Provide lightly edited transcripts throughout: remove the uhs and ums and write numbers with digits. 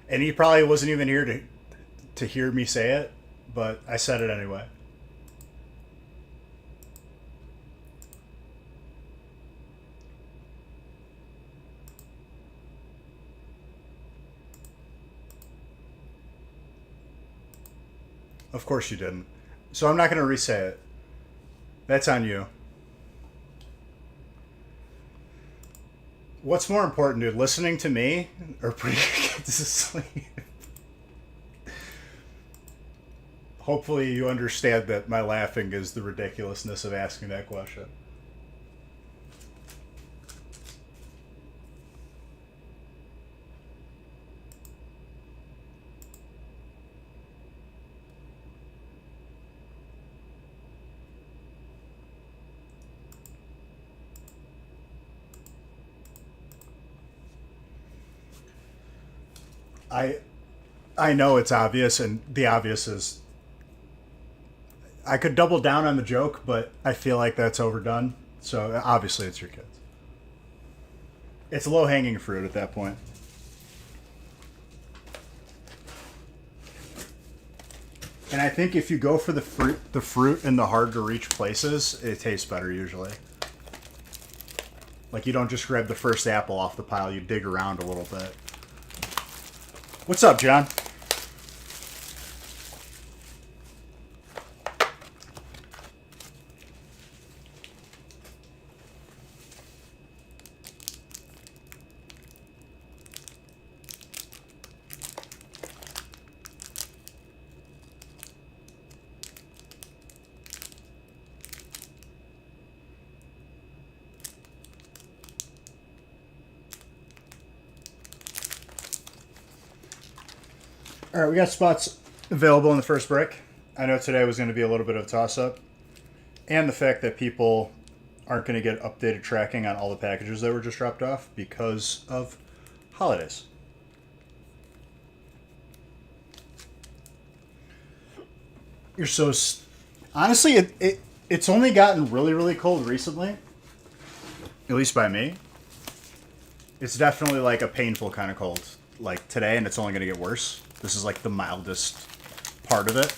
And he probably wasn't even here to hear me say it, but I said it anyway. Of course you didn't. So I'm not going to re-say it. That's on you. What's more important, dude? Listening to me or putting your kids to sleep? Hopefully you understand that my laughing is the ridiculousness of asking that question. I I know it's obvious, and the obvious is I could double down on the joke, but I feel like that's overdone. So obviously, it's your kids. It's low hanging fruit at that point. And I think if you go for the fruit in the hard to reach places, it tastes better usually. Like you don't just grab the first apple off the pile; you dig around a little bit. What's up, John? All right, we got spots available in the first break. I know today was going to be a little bit of a toss up, and the fact that people aren't going to get updated tracking on all the packages that were just dropped off because of holidays. You're so. Honestly, it's only gotten really, really cold recently, at least by me. It's definitely like a painful kind of cold, like today, and it's only going to get worse. This is like the mildest part of it.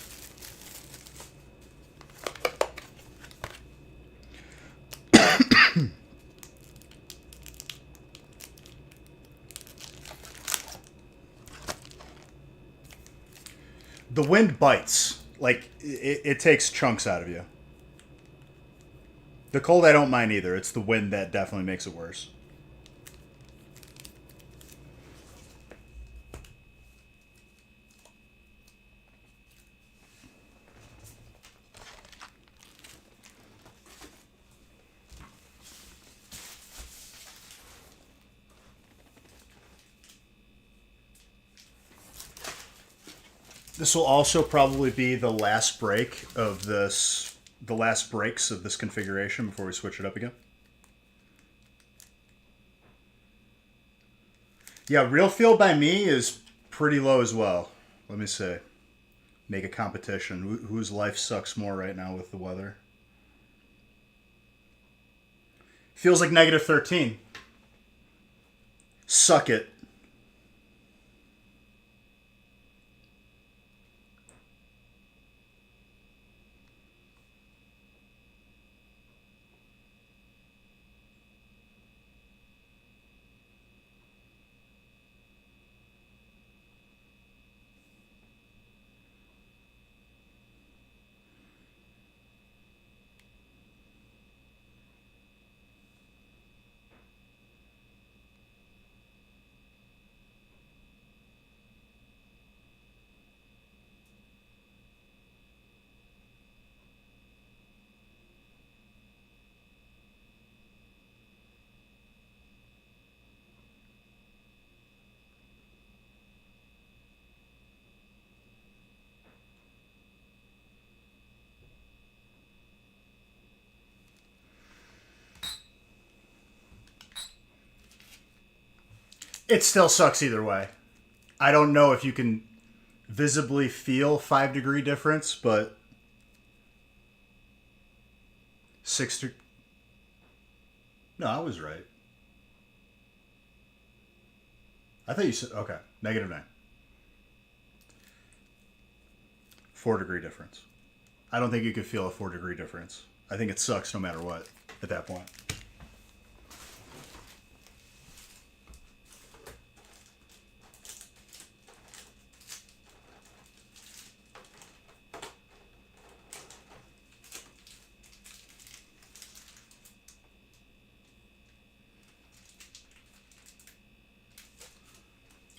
The wind bites. Like, it takes chunks out of you. The cold I don't mind either. It's the wind that definitely makes it worse. This will also probably be the last break of this, the last breaks of this configuration before we switch it up again. Yeah, real feel by me is pretty low as well. Let me see. Make a competition. Whose life sucks more right now with the weather? Feels like negative 13. Suck it. It still sucks either way. I don't know if you can visibly feel 5 degree difference, but 6. No, I was right. I thought you said okay. -9. 4-degree difference. I don't think you could feel a 4-degree difference. I think it sucks no matter what at that point.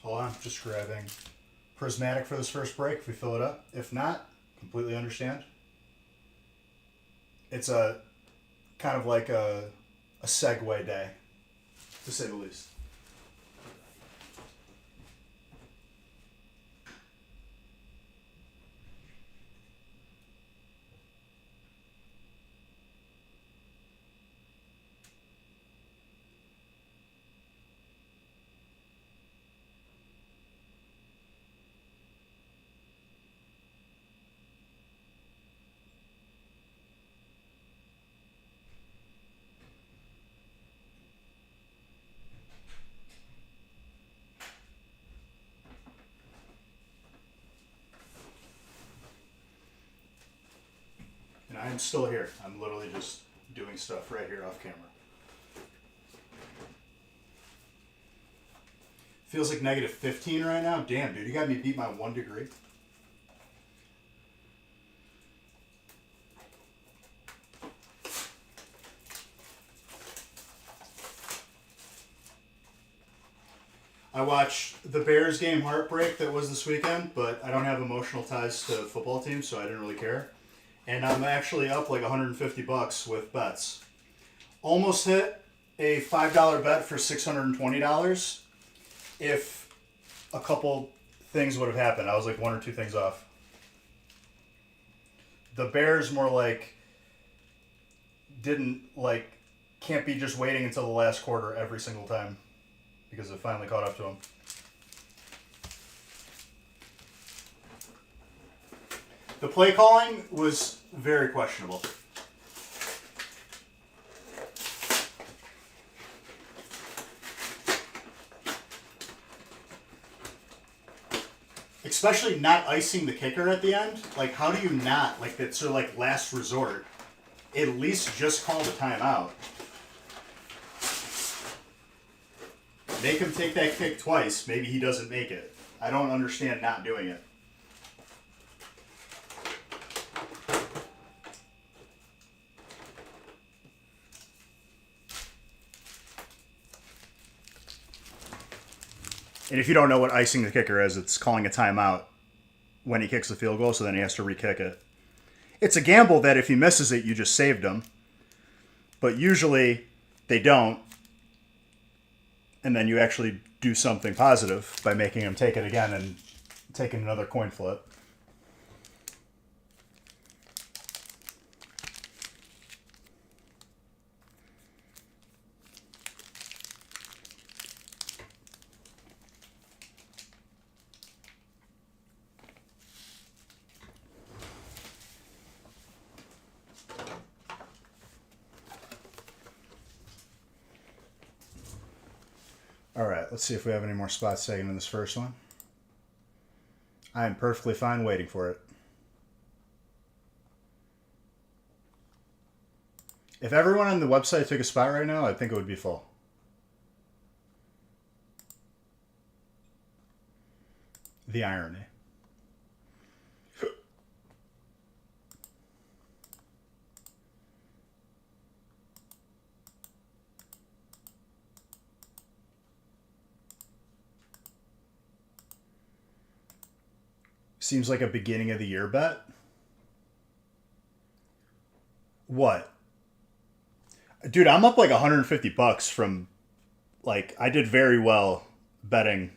Hold on, just grabbing prismatic for this first break if we fill it up. If not, completely understand. It's a kind of like a segue day, to say the least. And I'm still here. I'm literally just doing stuff right here off camera. Feels like negative 15 right now. Damn, dude, you got me beat by 1 degree. I watched the Bears game Heartbreak that was this weekend, but I don't have emotional ties to football teams, so I didn't really care. And I'm actually up like $150 with bets. Almost hit a $5 bet for $620 if a couple things would have happened. I was like 1 or 2 things off. The Bears more like can't be just waiting until the last quarter every single time because it finally caught up to them. The play calling was very questionable. Especially not icing the kicker at the end. Like, how do you not? Like, that's your, like, last resort. At least just call the timeout. Make him take that kick twice. Maybe he doesn't make it. I don't understand not doing it. And if you don't know what icing the kicker is, it's calling a timeout when he kicks the field goal, so then he has to re-kick it. It's a gamble that if he misses it, you just saved him. But usually they don't. And then you actually do something positive by making him take it again and taking another coin flip. All right, let's see if we have any more spots taken in this first one. I am perfectly fine waiting for it. If everyone on the website took a spot right now, I think it would be full. The irony. Seems like a beginning of the year bet. What? Dude, I'm up like $150 from, like, I did very well betting.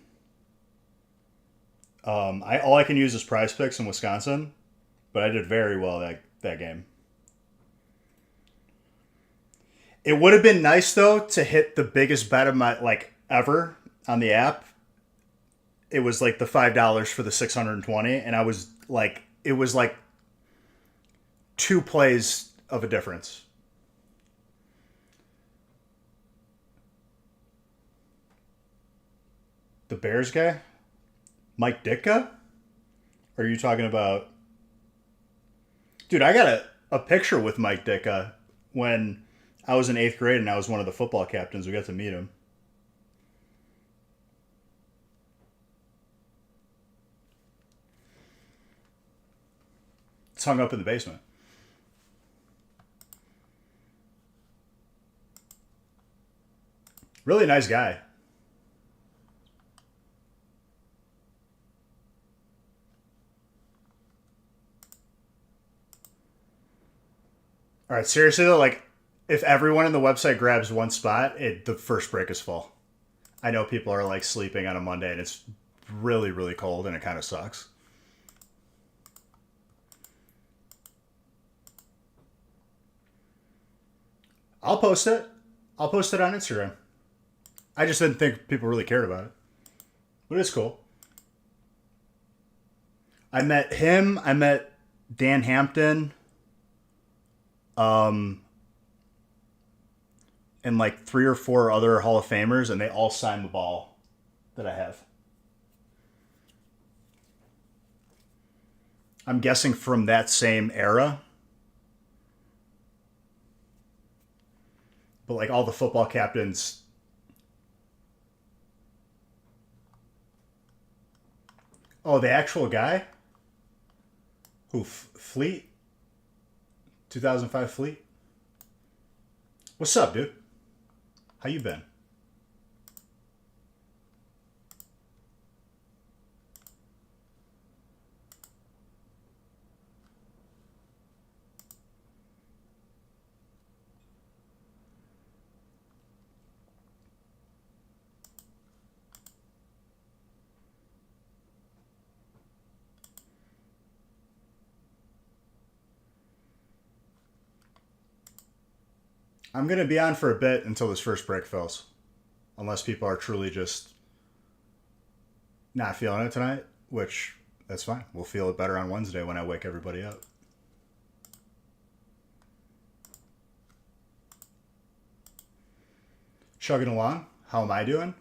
All I can use is Prize Picks in Wisconsin, but I did very well that game. It would have been nice though to hit the biggest bet of my ever on the app. It was like the $5 for the 620, and I was like, it was like 2 plays of a difference. The Bears guy? Mike Ditka? Or are you talking about Dude, I got a picture with Mike Ditka when I was in 8th grade and I was one of the football captains. We got to meet him. It's hung up in the basement. Really nice guy. All right, seriously though, like if everyone in the website grabs one spot, the first break is full. I know people are like sleeping on a Monday and it's really, really cold and it kind of sucks. I'll post it. I'll post it on Instagram. I just didn't think people really cared about it. But it's cool. I met him. I met Dan Hampton. Um, and like 3 or 4 other Hall of Famers, and they all signed the ball that I have. I'm guessing from that same era. But like all the football captains. Oh, the actual guy? Who? Fleet? 2005 Fleet? What's up, dude? How you been? I'm going to be on for a bit until this first break fills. Unless people are truly just not feeling it tonight, which that's fine. We'll feel it better on Wednesday when I wake everybody up. Chugging along. How am I doing?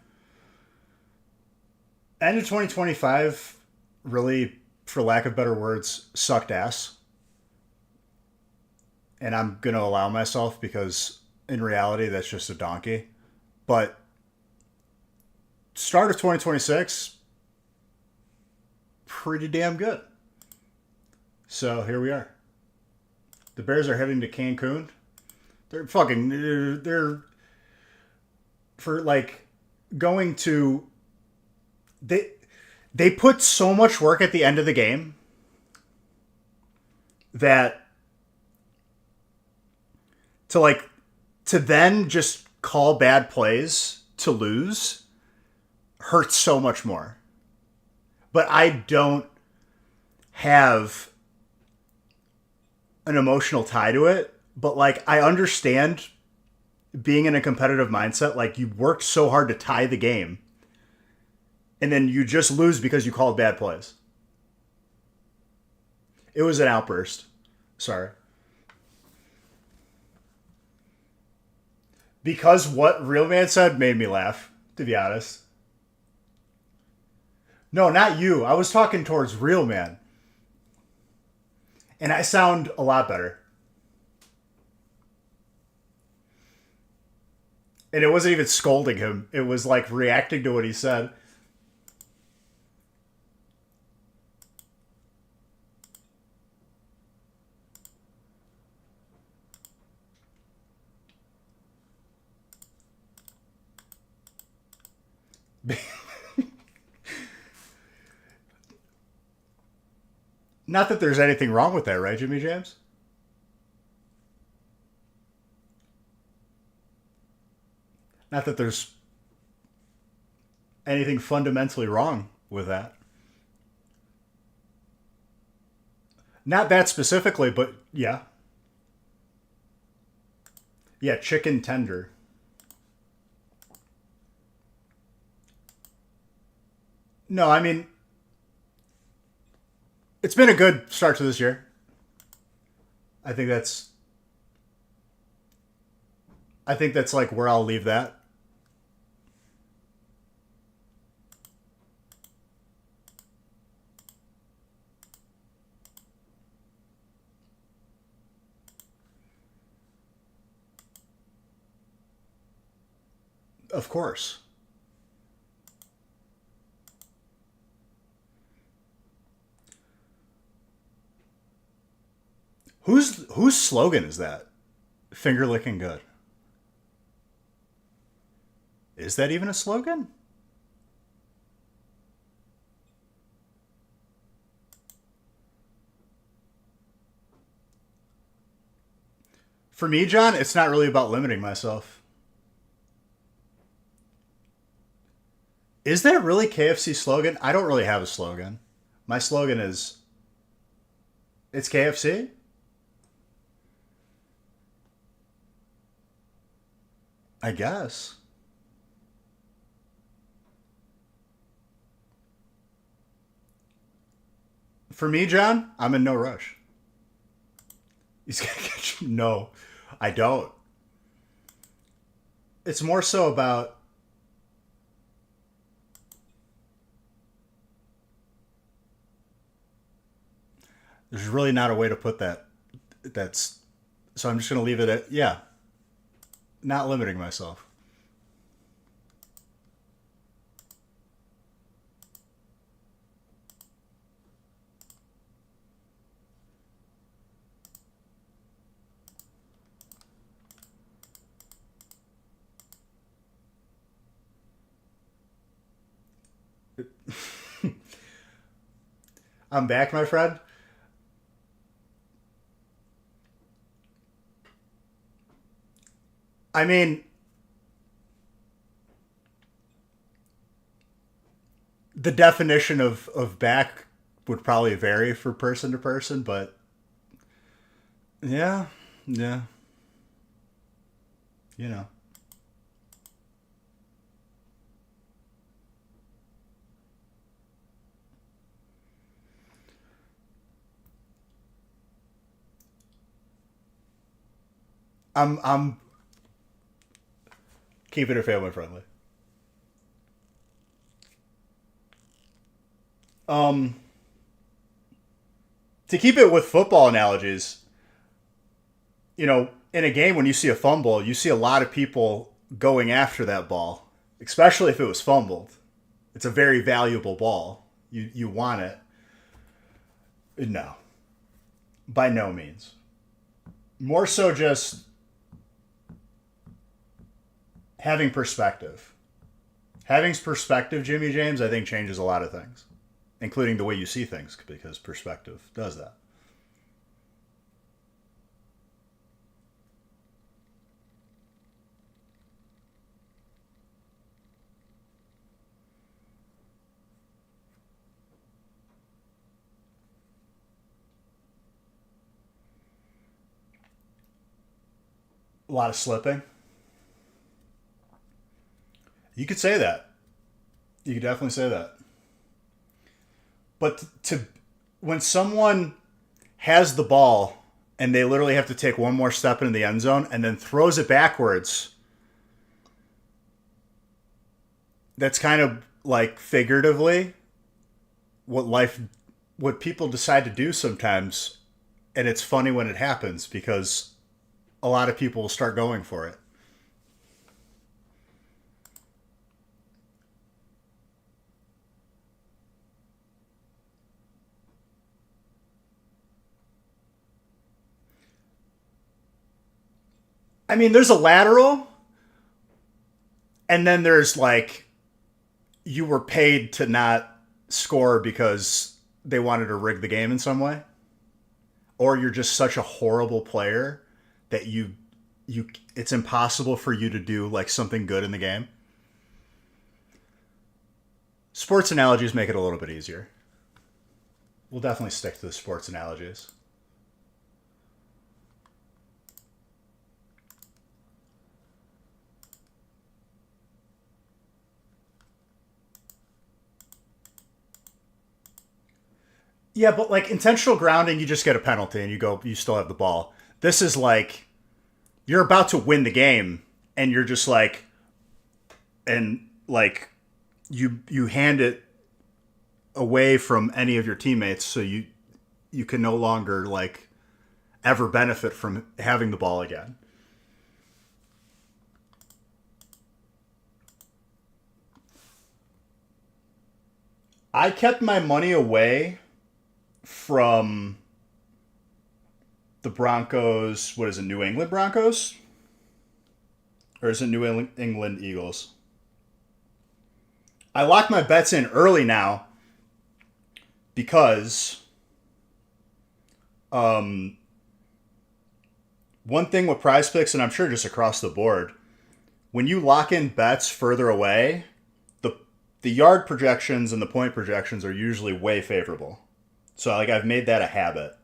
End of 2025 really, for lack of better words, sucked ass. And I'm going to allow myself because in reality, that's just a donkey. But start of 2026, pretty damn good. So here we are. The Bears are heading to Cancun. They're for like going to, they put so much work at the end of the game that to then just call bad plays to lose hurts so much more. But I don't have an emotional tie to it. But like I understand being in a competitive mindset, like you worked so hard to tie the game and then you just lose because you called bad plays. It was an outburst. Sorry. Because what Real Man said made me laugh, to be honest. No, not you. I was talking towards Real Man. And I sound a lot better. And it wasn't even scolding him. It was like reacting to what he said. Not that there's anything wrong with that, right, Jimmy James? Not that there's anything fundamentally wrong with that. Not that specifically, but yeah. Yeah, chicken tender. No, I mean, it's been a good start to this year. I think that's I think that's like where I'll leave that. Of course. Whose slogan is that? Finger licking good. Is that even a slogan? For me, John, it's not really about limiting myself. Is that really KFC slogan? I don't really have a slogan. My slogan is it's KFC. I guess. For me, John, I'm in no rush. He's gonna get you. No, I don't. It's more so about there's really not a way to put that. That's so I'm just gonna leave it at yeah, not limiting myself. I'm back, my friend. I mean, the definition of back would probably vary for person to person, but yeah, yeah, you know, I'm keeping it family friendly. Um, to keep it with football analogies, in a game when you see a fumble, you see a lot of people going after that ball, especially if it was fumbled. It's a very valuable ball. You want it. No, by no means. More so just having perspective. Having perspective, Jimmy James, I think changes a lot of things, including the way you see things, because perspective does that. A lot of slipping. You could say that. You could definitely say that. But to when someone has the ball and they literally have to take one more step into the end zone and then throws it backwards, that's kind of like figuratively what life what people decide to do sometimes, and it's funny when it happens because a lot of people will start going for it. I mean, there's a lateral, and then there's like you were paid to not score because they wanted to rig the game in some way, or you're just such a horrible player that you it's impossible for you to do like something good in the game. Sports analogies make it a little bit easier. We'll definitely stick to the sports analogies. Yeah, but like intentional grounding, you just get a penalty and you still have the ball. This is like you're about to win the game and you're just like, and like you hand it away from any of your teammates, so you can no longer like ever benefit from having the ball again. I kept my money away from the Broncos. What is it, New England Broncos? Or is it New England Eagles? I locked my bets in early now because um, one thing with prize picks, and I'm sure just across the board, when you lock in bets further away, the the yard projections and the point projections are usually way favorable. So like I've made that a habit.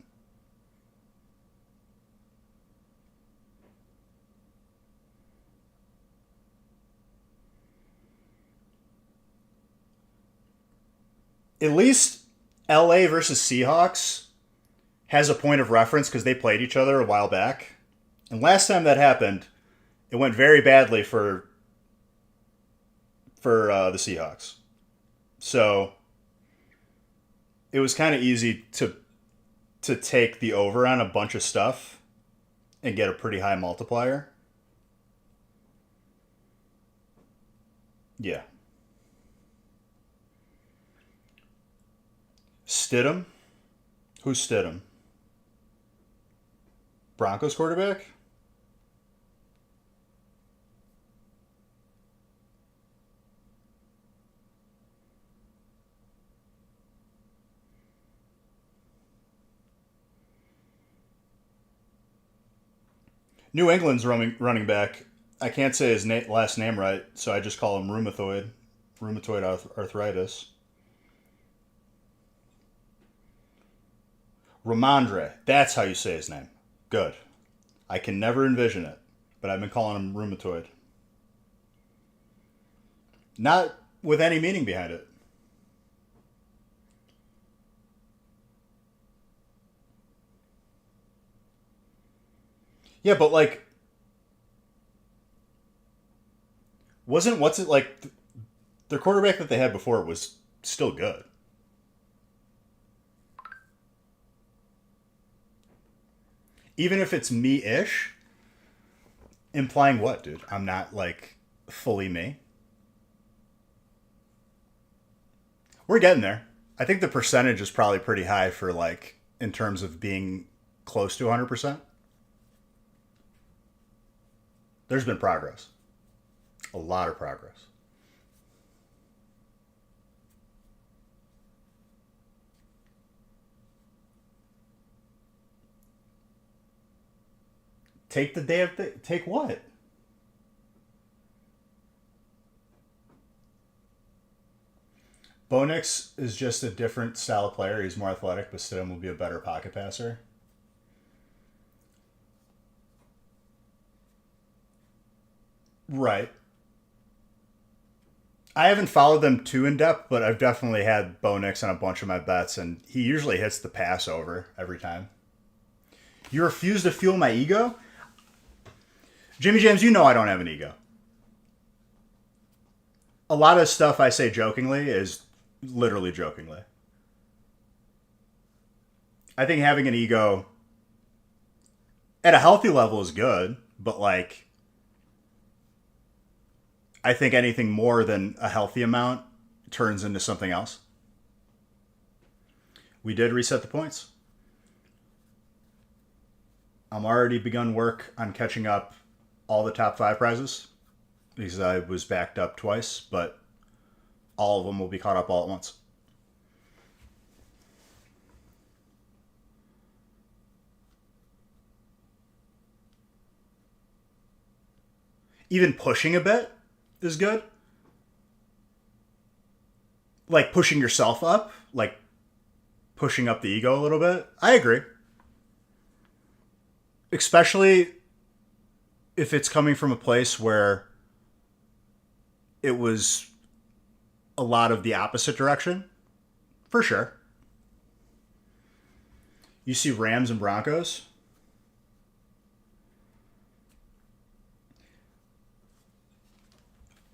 At least LA versus Seahawks has a point of reference because they played each other a while back. And last time that happened, it went very badly for the Seahawks. So it was kind of easy to take the over on a bunch of stuff and get a pretty high multiplier. Yeah. Stidham? Who's Stidham? Broncos quarterback? New England's running back. I can't say his last name right, so I just call him rheumatoid arthritis. Ramondre. That's how you say his name. Good. I can never envision it, but I've been calling him rheumatoid. Not with any meaning behind it. Yeah, but like, wasn't what's it like? The quarterback that they had before was still good. Even if it's me-ish, implying what, dude? I'm not like fully me. We're getting there. I think the percentage is probably pretty high for like in terms of being close to 100%. There's been progress. A lot of progress. Take the day of take what? Bonix is just a different style of player. He's more athletic, but Stidham will be a better pocket passer. Right. I haven't followed them too in depth, but I've definitely had Bo Nix on a bunch of my bets, and he usually hits the pass over every time. You refuse to fuel my ego? Jimmy James, you know I don't have an ego. A lot of stuff I say jokingly is literally jokingly. I think having an ego at a healthy level is good, but like, I think anything more than a healthy amount turns into something else. We did reset the points. I'm already begun work on catching up all the top five prizes because I was backed up twice, but all of them will be caught up all at once. Even pushing a bit is good. Like pushing yourself up, like pushing up the ego a little bit. I agree. Especially if it's coming from a place where it was a lot of the opposite direction, for sure. You see Rams and Broncos.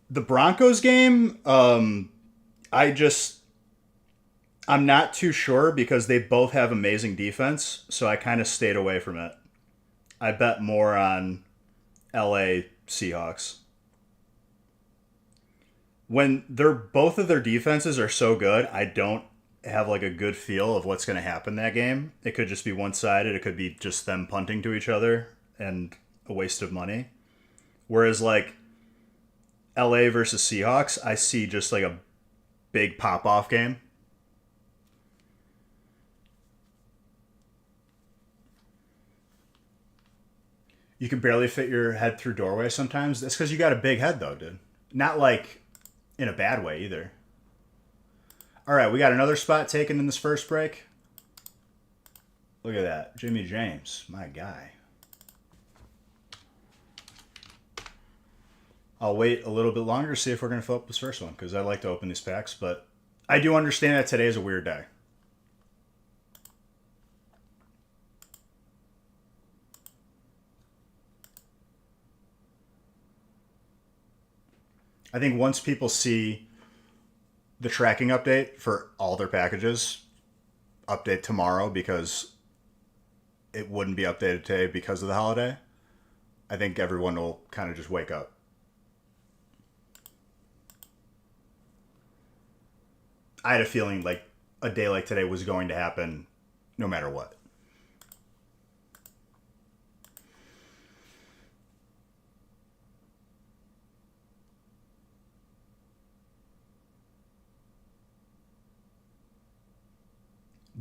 The Broncos game, I just I'm not too sure because they both have amazing defense, so I kind of stayed away from it. I bet more on LA Seahawks. when they're both of their defenses are so good, I don't have like a good feel of what's going to happen that game. It could just be one sided. It could be just them punting to each other and a waste of money. Whereas like LA versus Seahawks, I see just like a big pop off game. You can barely fit your head through doorway sometimes. That's because you got a big head though, dude. Not like in a bad way either. All right, we got another spot taken in this first break. Look at that. Jimmy James, my guy. I'll wait a little bit longer to see if we're going to fill up this first one because I like to open these packs, but I do understand that today is a weird day. I think once people see the tracking update for all their packages, update tomorrow because it wouldn't be updated today because of the holiday, I think everyone will kind of just wake up. I had a feeling like a day like today was going to happen no matter what.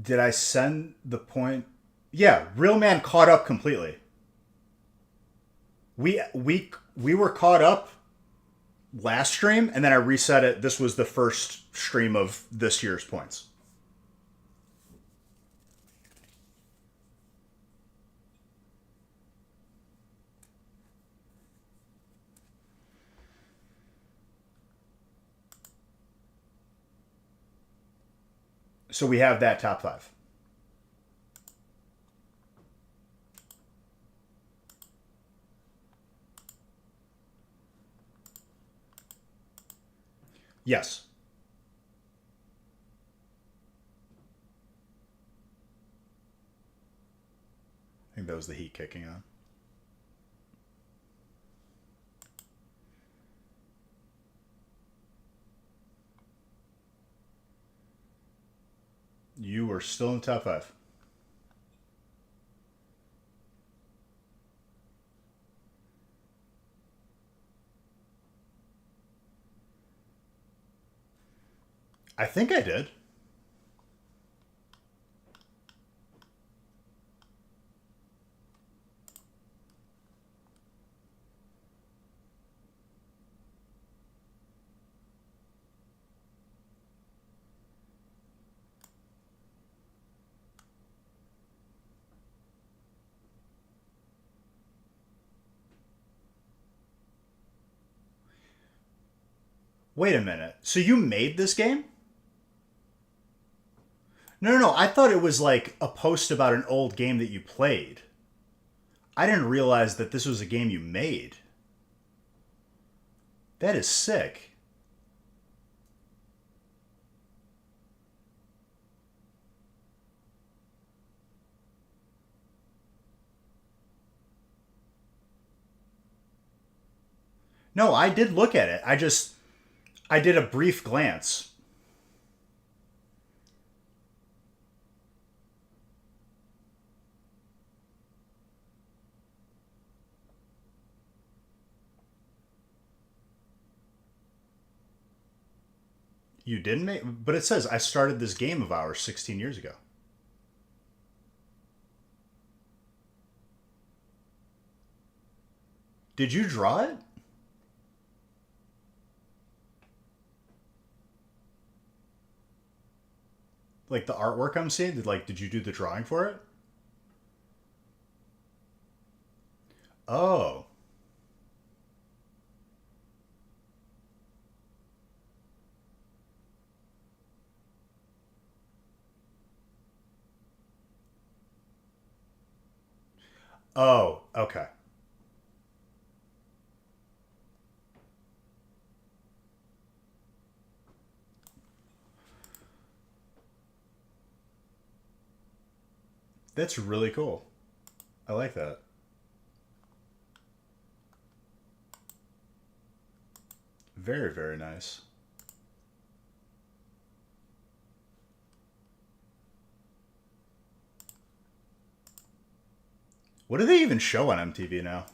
Did I send the point? Yeah, Real Man caught up completely. We were caught up last stream, and then I reset it. This was the first stream of this year's points. So we have that top five. Yes. I think that was the heat kicking on. You were still in the top five. I think I did. Wait a minute. So you made this game? No. I thought it was like a post about an old game that you played. I didn't realize that this was a game you made. That is sick. No, I did look at it. I did a brief glance. You didn't make, but it says I started this game of ours 16 years ago. Did you draw it? Like the artwork I'm seeing? Did you do the drawing for it? Oh. Oh, okay. That's really cool. I like that. Very, very nice. What do they even show on MTV now?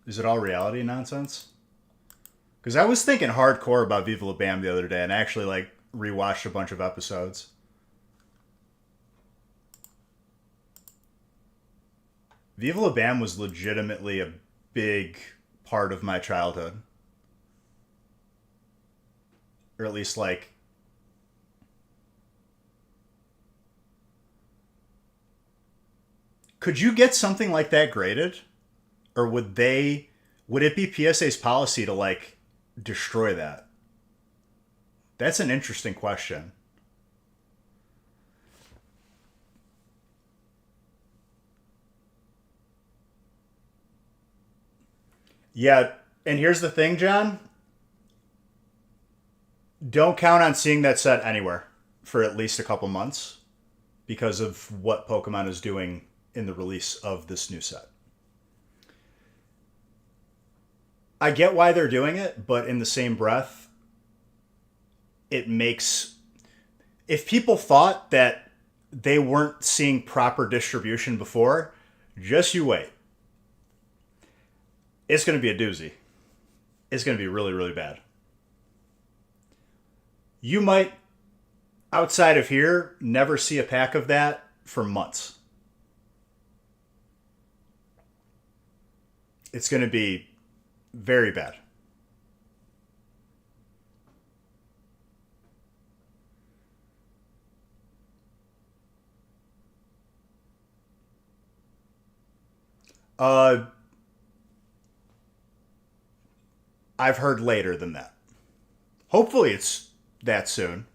Is it all reality nonsense? Because I was thinking hardcore about Viva La Bam the other day, and I actually like rewatched a bunch of episodes. Viva La Bam was legitimately a big part of my childhood. Or at least like... Could you get something like that graded? Or would they... Would it be PSA's policy to like destroy that? That's an interesting question. Yeah, and here's the thing, John. Don't count on seeing that set anywhere for at least a couple months because of what Pokemon is doing in the release of this new set. I get why they're doing it, but in the same breath, it makes... If people thought that they weren't seeing proper distribution before, just you wait. It's going to be a doozy. It's going to be really, really bad. You might, outside of here, never see a pack of that for months. It's going to be very bad. I've heard later than that. Hopefully it's that soon.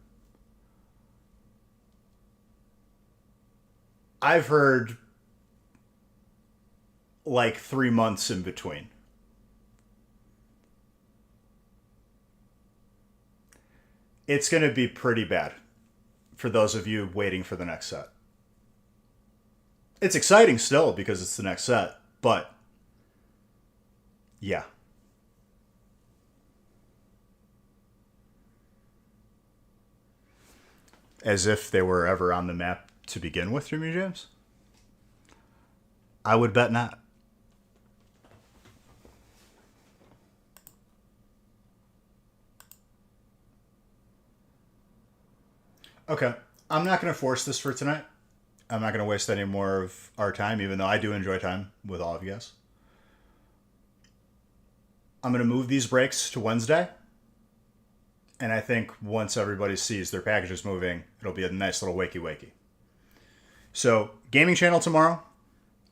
I've heard like 3 months in between. It's going to be pretty bad for those of you waiting for the next set. It's exciting still because it's the next set, but yeah. As if they were ever on the map to begin with, Jimmy James? I would bet not. Okay. I'm not going to force this for tonight. I'm not going to waste any more of our time, even though I do enjoy time with all of you guys. I'm going to move these breaks to Wednesday. And I think once everybody sees their packages moving, it'll be a nice little wakey-wakey. So, gaming channel tomorrow.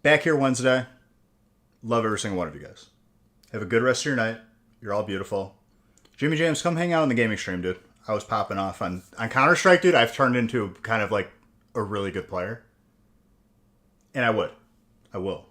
Back here Wednesday. Love every single one of you guys. Have a good rest of your night. You're all beautiful. Jimmy James, come hang out on the gaming stream, dude. I was popping off on Counter-Strike, dude. I've turned into kind of like a really good player. And I will.